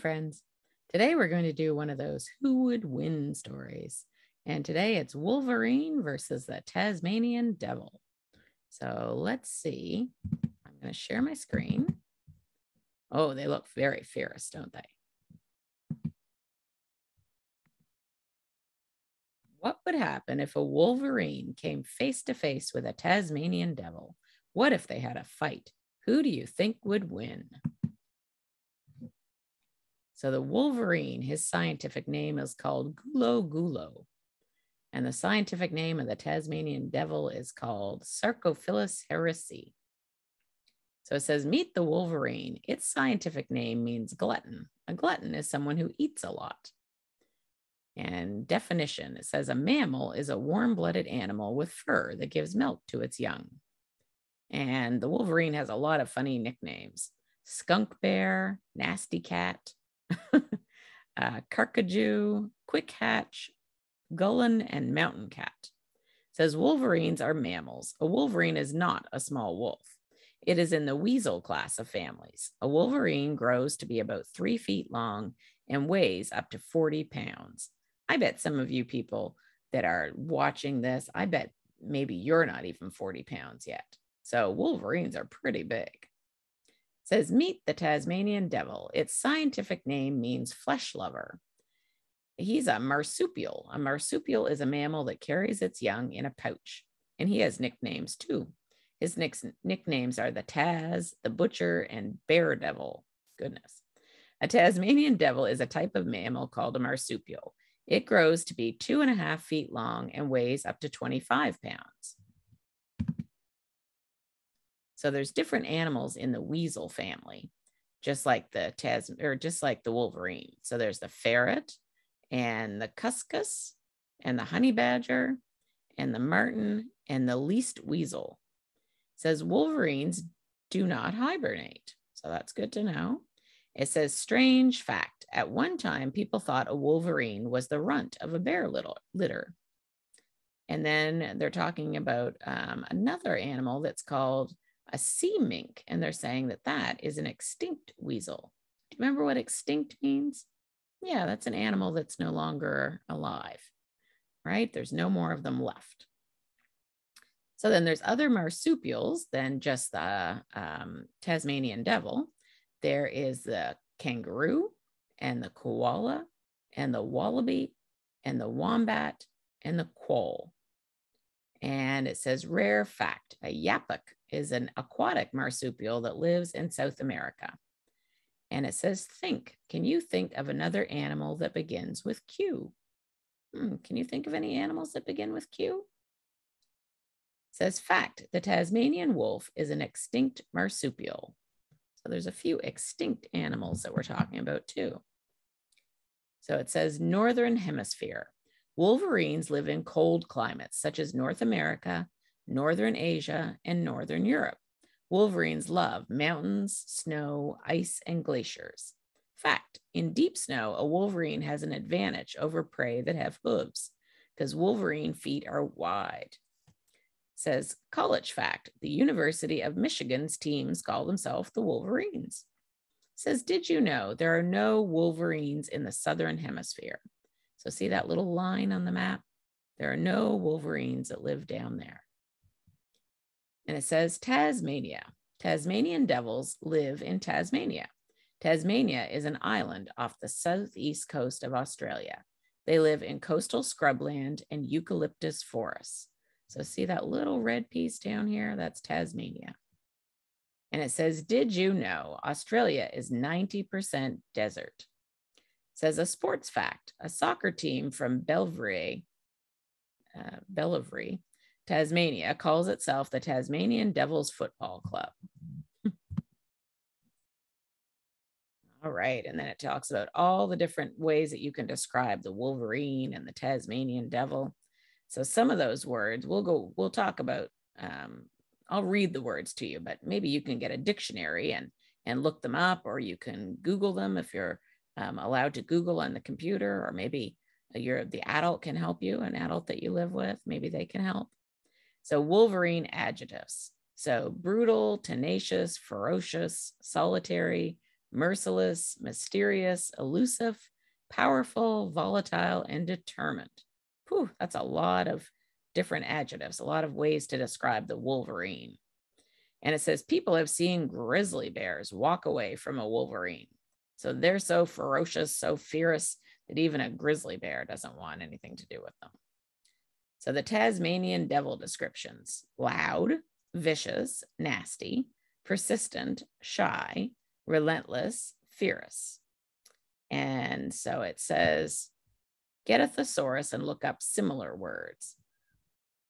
friends. Today we're going to do one of those who would win stories. And today it's Wolverine versus the Tasmanian Devil. So let's see. I'm going to share my screen. Oh, they look very fierce, don't they? What would happen if a Wolverine came face to face with a Tasmanian Devil? What if they had a fight? Who do you think would win? So the Wolverine, his scientific name is called Gulo Gulo. And the scientific name of the Tasmanian Devil is called Sarcophilus heresi. So it says, meet the Wolverine. Its scientific name means glutton. A glutton is someone who eats a lot. And definition, it says a mammal is a warm-blooded animal with fur that gives milk to its young. And the Wolverine has a lot of funny nicknames. Skunk bear, nasty cat, carcajou, quick hatch, gullen, and mountain cat. It says Wolverines are mammals. A Wolverine is not a small wolf. It is in the Weasel class of families. A Wolverine grows to be about 3 feet long and weighs up to 40 pounds. I bet some of you people that are watching this, I bet maybe you're not even 40 pounds yet. So Wolverines are pretty big. It says, meet the Tasmanian Devil. Its scientific name means flesh lover. He's a marsupial. A marsupial is a mammal that carries its young in a pouch, and he has nicknames too. His nicknames are the Taz, the Butcher, and Bear Devil. Goodness. A Tasmanian Devil is a type of mammal called a marsupial. It grows to be 2.5 feet long and weighs up to 25 pounds. So there's different animals in the Weasel family, just like the Wolverine. So there's the ferret and the cuscus and the honey badger and the marten and the least weasel. It says Wolverines do not hibernate. So that's good to know. It says strange fact. At one time, people thought a Wolverine was the runt of a bear litter. And then they're talking about another animal that's called a sea mink, and they're saying that that is an extinct weasel. Do you remember what extinct means? Yeah, that's an animal that's no longer alive, right? There's no more of them left. So then there's other marsupials than just the Tasmanian Devil. There is the kangaroo and the koala and the wallaby and the wombat and the quoll. And it says rare fact, a yapok is an aquatic marsupial that lives in South America. And it says think. Can you think of another animal that begins with Q? Can you think of any animals that begin with Q? It says fact, the Tasmanian wolf is an extinct marsupial. So there's a few extinct animals that we're talking about too. So it says Northern Hemisphere. Wolverines live in cold climates such as North America, Northern Asia, and Northern Europe. Wolverines love mountains, snow, ice, and glaciers. Fact, in deep snow, a Wolverine has an advantage over prey that have hooves because Wolverine feet are wide. It says college fact, the University of Michigan's teams call themselves the Wolverines. It says, did you know there are no Wolverines in the Southern Hemisphere? So see that little line on the map? There are no Wolverines that live down there. And it says Tasmania. Tasmanian devils live in Tasmania. Tasmania is an island off the southeast coast of Australia. They live in coastal scrubland and eucalyptus forests. So see that little red piece down here? That's Tasmania. And it says, did you know Australia is 90% desert? It says a sports fact, a soccer team from Bellevue, Tasmania calls itself the Tasmanian Devils Football Club. All right, and then it talks about all the different ways that you can describe the Wolverine and the Tasmanian Devil. So some of those words we'll talk about. I'll read the words to you, but maybe you can get a dictionary and look them up, or you can Google them if you're allowed to Google on the computer, or maybe the adult can help you, an adult that you live with, maybe they can help. So Wolverine adjectives. So brutal, tenacious, ferocious, solitary, merciless, mysterious, elusive, powerful, volatile, and determined. Whew, that's a lot of different adjectives, a lot of ways to describe the Wolverine. And it says people have seen grizzly bears walk away from a Wolverine. So they're so ferocious, so fierce that even a grizzly bear doesn't want anything to do with them. So the Tasmanian Devil descriptions: loud, vicious, nasty, persistent, shy, relentless, fierce. And so it says, get a thesaurus and look up similar words.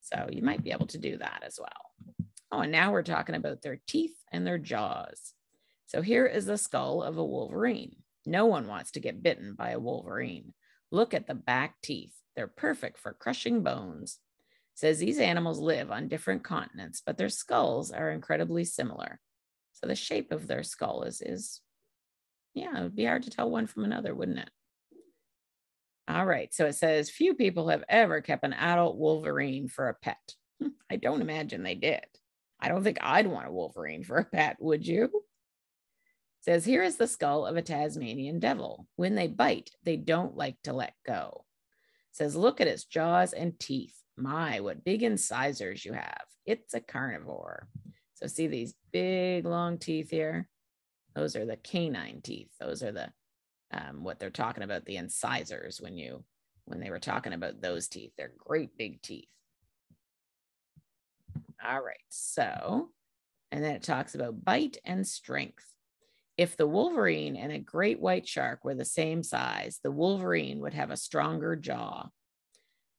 So you might be able to do that as well. Oh, and now we're talking about their teeth and their jaws. So here is the skull of a Wolverine. No one wants to get bitten by a Wolverine. Look at the back teeth. They're perfect for crushing bones. It says these animals live on different continents, but their skulls are incredibly similar. So the shape of their skull is yeah, it would be hard to tell one from another, wouldn't it? All right, so it says few people have ever kept an adult Wolverine for a pet. I don't imagine they did. I don't think I'd want a Wolverine for a pet, would you? It says here is the skull of a Tasmanian devil. When they bite, they don't like to let go. It says look at its jaws and teeth. My, what big incisors you have. It's a carnivore. So see these big long teeth here? Those are the canine teeth. Those are the what they're talking about, the incisors, when they were talking about those teeth. They're great big teeth. All right, so, and then it talks about bite and strength. If the Wolverine and a great white shark were the same size, the Wolverine would have a stronger jaw.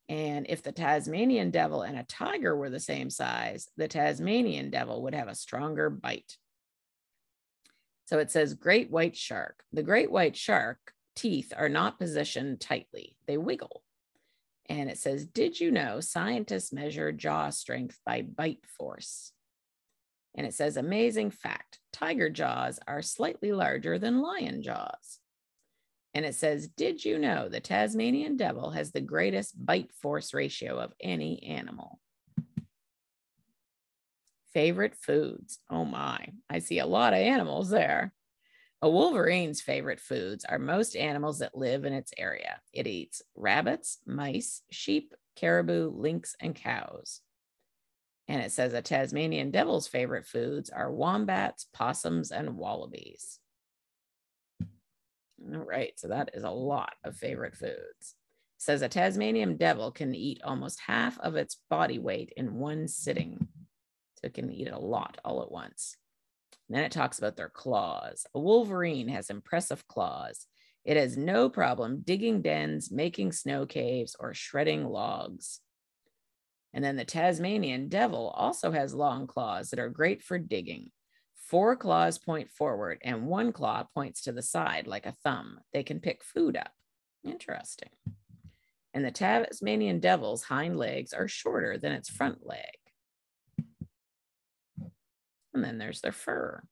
And if the Tasmanian Devil and a tiger were the same size, the Tasmanian Devil would have a stronger bite. So it says great white shark. The great white shark teeth are not positioned tightly. They wiggle. And it says, did you know scientists measure jaw strength by bite force? And it says, amazing fact, tiger jaws are slightly larger than lion jaws. And it says, did you know the Tasmanian Devil has the greatest bite force ratio of any animal? Favorite foods. Oh my, I see a lot of animals there. A Wolverine's favorite foods are most animals that live in its area. It eats rabbits, mice, sheep, caribou, lynx, and cows. And it says a Tasmanian Devil's favorite foods are wombats, possums, and wallabies. All right, so that is a lot of favorite foods. It says a Tasmanian Devil can eat almost half of its body weight in one sitting. So it can eat a lot all at once. And then it talks about their claws. A Wolverine has impressive claws. It has no problem digging dens, making snow caves, or shredding logs. And then the Tasmanian Devil also has long claws that are great for digging. 4 claws point forward and 1 claw points to the side like a thumb. They can pick food up. Interesting. And the Tasmanian Devil's hind legs are shorter than its front leg. And then there's their fur.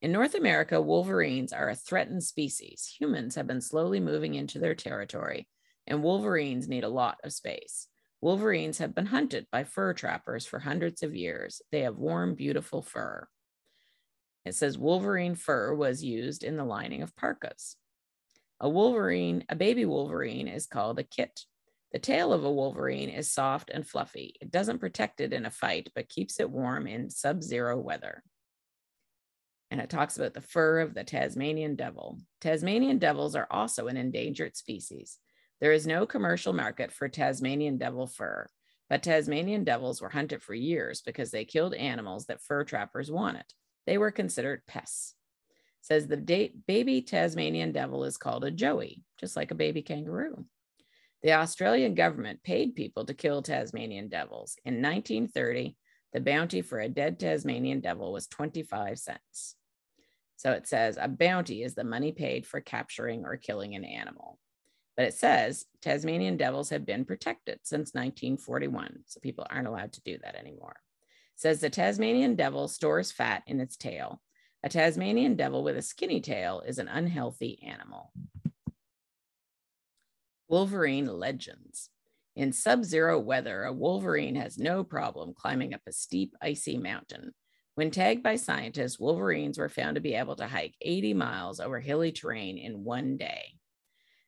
In North America, Wolverines are a threatened species. Humans have been slowly moving into their territory, and Wolverines need a lot of space. Wolverines have been hunted by fur trappers for hundreds of years. They have warm, beautiful fur. It says Wolverine fur was used in the lining of parkas. A baby Wolverine is called a kit. The tail of a Wolverine is soft and fluffy. It doesn't protect it in a fight, but keeps it warm in sub-zero weather. And it talks about the fur of the Tasmanian Devil. Tasmanian Devils are also an endangered species. There is no commercial market for Tasmanian Devil fur, but Tasmanian Devils were hunted for years because they killed animals that fur trappers wanted. They were considered pests. It says the baby Tasmanian Devil is called a joey, just like a baby kangaroo. The Australian government paid people to kill Tasmanian devils. In 1930, the bounty for a dead Tasmanian devil was 25 cents. So it says a bounty is the money paid for capturing or killing an animal. But it says Tasmanian devils have been protected since 1941, so people aren't allowed to do that anymore. It says the Tasmanian devil stores fat in its tail. A Tasmanian devil with a skinny tail is an unhealthy animal. Wolverine Legends. In sub-zero weather, a Wolverine has no problem climbing up a steep, icy mountain. When tagged by scientists, wolverines were found to be able to hike 80 miles over hilly terrain in one day. It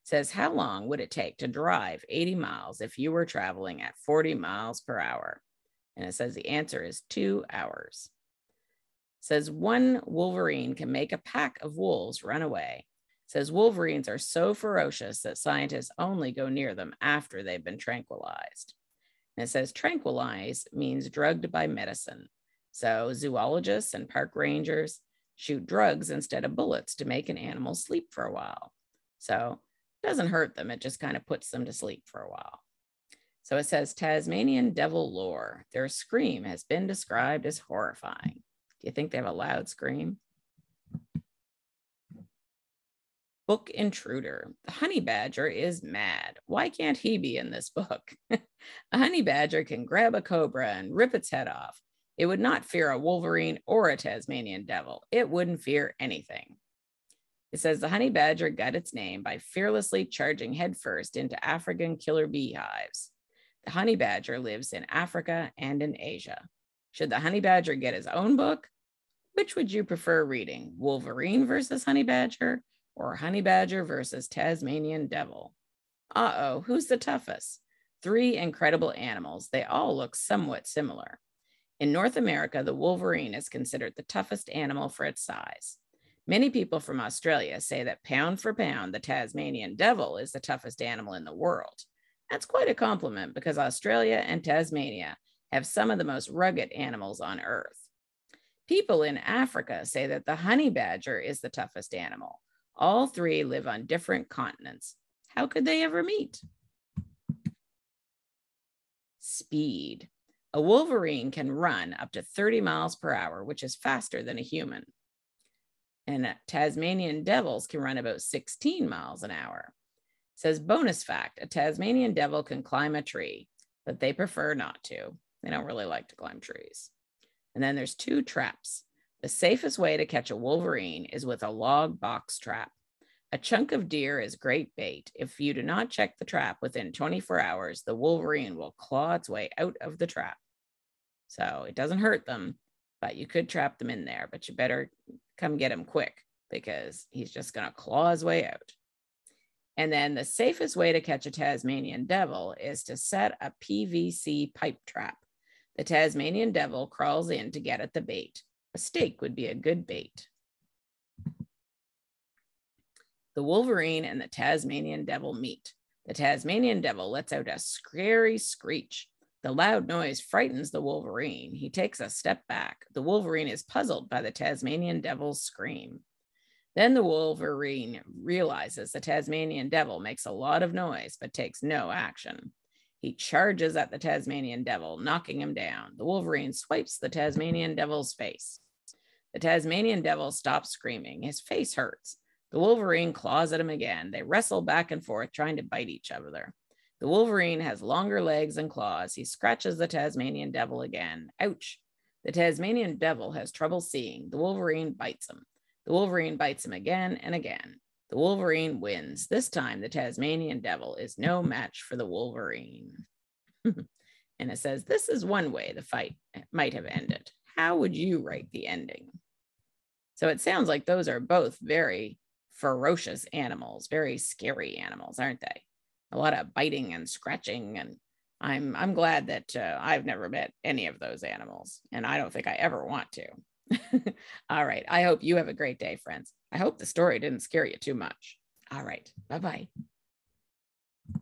says, how long would it take to drive 80 miles if you were traveling at 40 miles per hour? And it says the answer is 2 hours. It says one wolverine can make a pack of wolves run away. It says wolverines are so ferocious that scientists only go near them after they've been tranquilized. And it says tranquilize means drugged by medicine. So zoologists and park rangers shoot drugs instead of bullets to make an animal sleep for a while. So it doesn't hurt them. It just kind of puts them to sleep for a while. So it says Tasmanian Devil lore. Their scream has been described as horrifying. Do you think they have a loud scream? Book intruder. The honey badger is mad. Why can't he be in this book? A honey badger can grab a cobra and rip its head off. It would not fear a wolverine or a Tasmanian devil. It wouldn't fear anything. It says the honey badger got its name by fearlessly charging headfirst into African killer beehives. The honey badger lives in Africa and in Asia. Should the honey badger get his own book? Which would you prefer reading? Wolverine versus honey badger or honey badger versus Tasmanian devil? Uh-oh, who's the toughest? 3 incredible animals. They all look somewhat similar. In North America, the wolverine is considered the toughest animal for its size. Many people from Australia say that pound for pound, the Tasmanian devil is the toughest animal in the world. That's quite a compliment because Australia and Tasmania have some of the most rugged animals on Earth. People in Africa say that the honey badger is the toughest animal. All 3 live on different continents. How could they ever meet? Speed. A wolverine can run up to 30 miles per hour, which is faster than a human. And Tasmanian devils can run about 16 miles an hour. It says, bonus fact, a Tasmanian devil can climb a tree, but they prefer not to. They don't really like to climb trees. And then there's 2 traps. The safest way to catch a wolverine is with a log box trap. A chunk of deer is great bait. If you do not check the trap within 24 hours, the wolverine will claw its way out of the trap. So it doesn't hurt them, but you could trap them in there, but you better come get him quick because he's just going to claw his way out. And then the safest way to catch a Tasmanian devil is to set a PVC pipe trap. The Tasmanian devil crawls in to get at the bait. A stake would be a good bait. The wolverine and the Tasmanian devil meet. The Tasmanian devil lets out a scary screech. The loud noise frightens the wolverine. He takes a step back. The wolverine is puzzled by the Tasmanian devil's scream. Then the wolverine realizes the Tasmanian devil makes a lot of noise, but takes no action. He charges at the Tasmanian devil, knocking him down. The wolverine swipes the Tasmanian devil's face. The Tasmanian devil stops screaming. His face hurts. The wolverine claws at him again. They wrestle back and forth, trying to bite each other. The wolverine has longer legs and claws. He scratches the Tasmanian devil again. Ouch. The Tasmanian devil has trouble seeing. The wolverine bites him. The wolverine bites him again and again. The wolverine wins. This time, the Tasmanian devil is no match for the wolverine. And it says, this is one way the fight might have ended. How would you write the ending? So it sounds like those are both very ferocious animals, very scary animals, aren't they? A lot of biting and scratching, and I'm glad that I've never met any of those animals, and I don't think I ever want to. All right, I hope you have a great day, friends. I hope the story didn't scare you too much. All right, bye-bye.